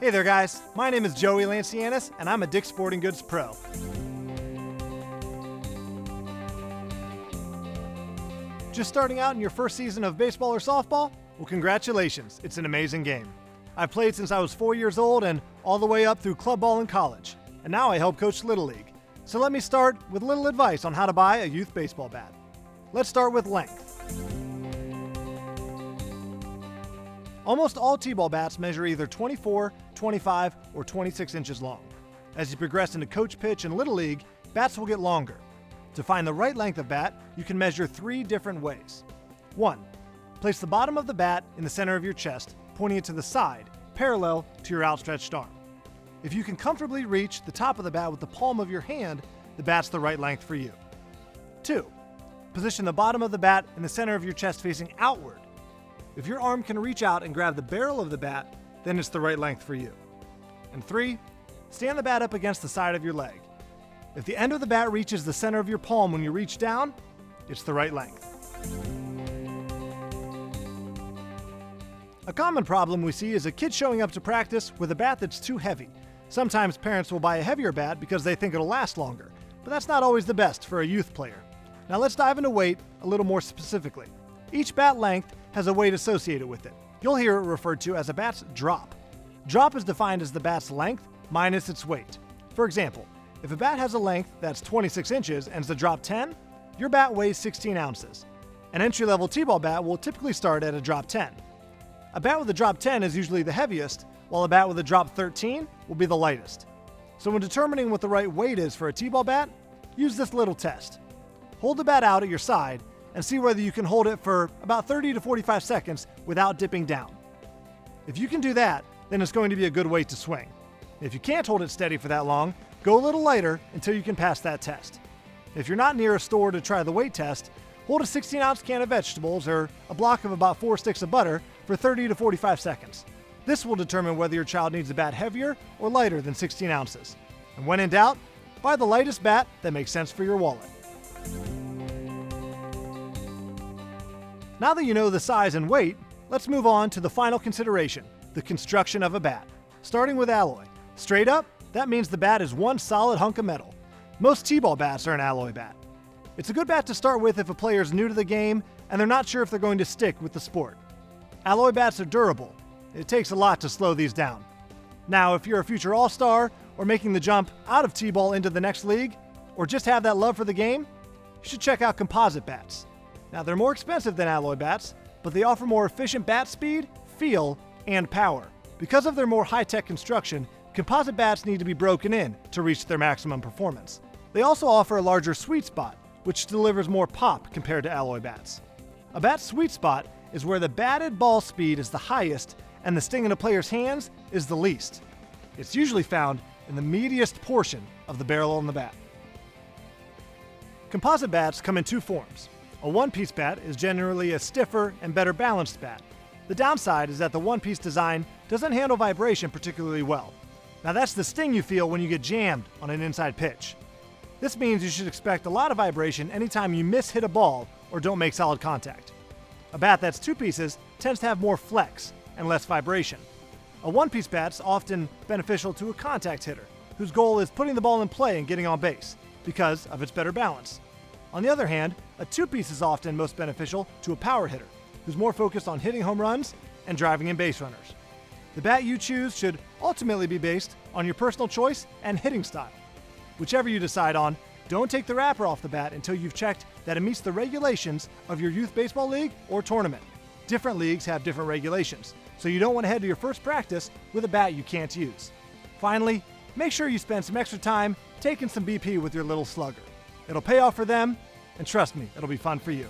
Hey there guys, my name is Joey Lancianis and I'm a Dick's Sporting Goods Pro. Just starting out in your first season of baseball or softball? Well, congratulations, it's an amazing game. I've played since I was 4 years old and all the way up through club ball in college. And now I help coach Little League. So let me start with a little advice on how to buy a youth baseball bat. Let's start with length. Almost all T-ball bats measure either 24, 25, or 26 inches long. As you progress into coach pitch and Little League, bats will get longer. To find the right length of bat, you can measure 3 different ways. 1. Place the bottom of the bat in the center of your chest, pointing it to the side, parallel to your outstretched arm. If you can comfortably reach the top of the bat with the palm of your hand, the bat's the right length for you. 2. Position the bottom of the bat in the center of your chest facing outward. If your arm can reach out and grab the barrel of the bat, then it's the right length for you. And 3, stand the bat up against the side of your leg. If the end of the bat reaches the center of your palm when you reach down, it's the right length. A common problem we see is a kid showing up to practice with a bat that's too heavy. Sometimes parents will buy a heavier bat because they think it'll last longer, but that's not always the best for a youth player. Now let's dive into weight a little more specifically. Each bat length has a weight associated with it. You'll hear it referred to as a bat's drop. Drop is defined as the bat's length minus its weight. For example, if a bat has a length that's 26 inches and is a drop 10, your bat weighs 16 ounces. An entry-level T-ball bat will typically start at a drop 10. A bat with a drop 10 is usually the heaviest, while a bat with a drop 13 will be the lightest. So when determining what the right weight is for a T-ball bat, use this little test. Hold the bat out at your side and see whether you can hold it for about 30 to 45 seconds without dipping down. If you can do that, then it's going to be a good weight to swing. If you can't hold it steady for that long, go a little lighter until you can pass that test. If you're not near a store to try the weight test, hold a 16-ounce can of vegetables or a block of about 4 sticks of butter for 30 to 45 seconds. This will determine whether your child needs a bat heavier or lighter than 16 ounces. And when in doubt, buy the lightest bat that makes sense for your wallet. Now that you know the size and weight, let's move on to the final consideration, the construction of a bat. Starting with alloy. Straight up, that means the bat is one solid hunk of metal. Most T-ball bats are an alloy bat. It's a good bat to start with if a player is new to the game and they're not sure if they're going to stick with the sport. Alloy bats are durable. It takes a lot to slow these down. Now, if you're a future all-star or making the jump out of T-ball into the next league, or just have that love for the game, you should check out composite bats. Now, they're more expensive than alloy bats, but they offer more efficient bat speed, feel, and power. Because of their more high-tech construction, composite bats need to be broken in to reach their maximum performance. They also offer a larger sweet spot, which delivers more pop compared to alloy bats. A bat's sweet spot is where the batted ball speed is the highest and the sting in a player's hands is the least. It's usually found in the meatiest portion of the barrel on the bat. Composite bats come in 2 forms. A one-piece bat is generally a stiffer and better balanced bat. The downside is that the one-piece design doesn't handle vibration particularly well. Now that's the sting you feel when you get jammed on an inside pitch. This means you should expect a lot of vibration anytime you hit a ball or don't make solid contact. A bat that's 2 pieces tends to have more flex and less vibration. A one-piece bat's often beneficial to a contact hitter, whose goal is putting the ball in play and getting on base, because of its better balance. On the other hand, a 2-piece is often most beneficial to a power hitter, who's more focused on hitting home runs and driving in base runners. The bat you choose should ultimately be based on your personal choice and hitting style. Whichever you decide on, don't take the wrapper off the bat until you've checked that it meets the regulations of your youth baseball league or tournament. Different leagues have different regulations, so you don't want to head to your first practice with a bat you can't use. Finally, make sure you spend some extra time taking some BP with your little slugger. It'll pay off for them, and trust me, it'll be fun for you.